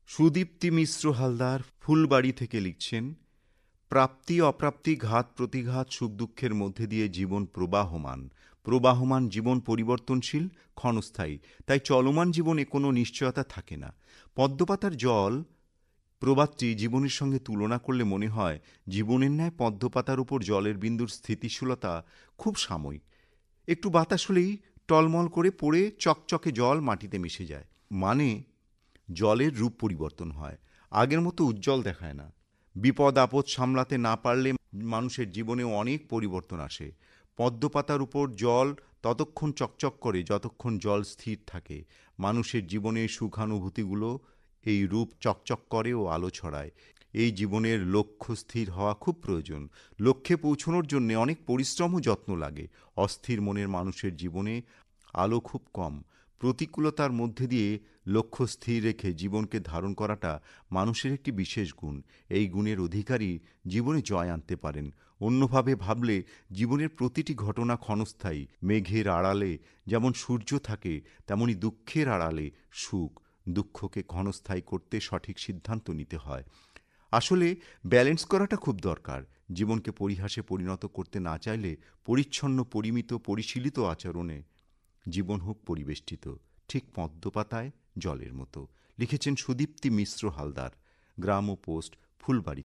সুদীপ্তি মিশ্র হালদার ফুলবাড়ি থেকে লিখছেন, প্রাপ্তি অপ্রাপ্তি ঘাত প্রতিঘাত সুখ দুঃখের মধ্যে দিয়ে জীবন প্রবাহমান। প্রবাহমান জীবন পরিবর্তনশীল, ক্ষণস্থায়ী। তাই চলমান জীবনে কোনো নিশ্চয়তা থাকে না। পদ্মপাতার জল প্রবাদটি জীবনের সঙ্গে তুলনা করলে মনে হয় জীবনের ন্যায় পদ্মপাতার উপর জলের বিন্দুর স্থিতিশীলতা খুব সাময়িক। একটু বাতাস হলেই টলমল করে পড়ে চকচকে জল মাটিতে মিশে যায়। মানে জলের রূপ পরিবর্তন হয়, আগের মতো উজ্জ্বল দেখায় না। বিপদ আপদ সামলাতে না পারলে মানুষের জীবনেও অনেক পরিবর্তন আসে। পদ্মপাতার উপর জল ততক্ষণ চকচক করে যতক্ষণ জল স্থির থাকে। মানুষের জীবনে সুখানুভূতিগুলো এই রূপ চকচক করে ও আলো ছড়ায়। এই জীবনের লক্ষ্য স্থির হওয়া খুব প্রয়োজন। লক্ষ্যে পৌঁছনোর জন্য অনেক পরিশ্রম ও যত্ন লাগে। অস্থির মনের মানুষের জীবনে আলো খুব কম। প্রতিকূলতার মধ্যে দিয়ে লক্ষ্য স্থির রেখে জীবনকে ধারণ করাটা মানুষের একটি বিশেষ গুণ। এই গুণের অধিকারী জীবনে জয় আনতে পারেন। অন্যভাবে ভাবলে জীবনের প্রতিটি ঘটনা ক্ষণস্থায়ী। মেঘের আড়ালে যেমন সূর্য থাকে, তেমনি দুঃখের আড়ালে সুখ। দুঃখকে ক্ষণস্থায়ী করতে সঠিক সিদ্ধান্ত নিতে হয়। আসলে ব্যালেন্স করাটা খুব দরকার। জীবনকে পরিহাসে পরিণত করতে না চাইলে পরিচ্ছন্ন, পরিমিত, পরিশীলিত আচরণে জীবন হোক পরিবেষ্টিত, ঠিক পদ্মপাতায় জলের মতো। লিখেছেন সুদীপ্তি মিশ্র হালদার। গ্রাম ও পোস্ট, ফুলবাড়ি।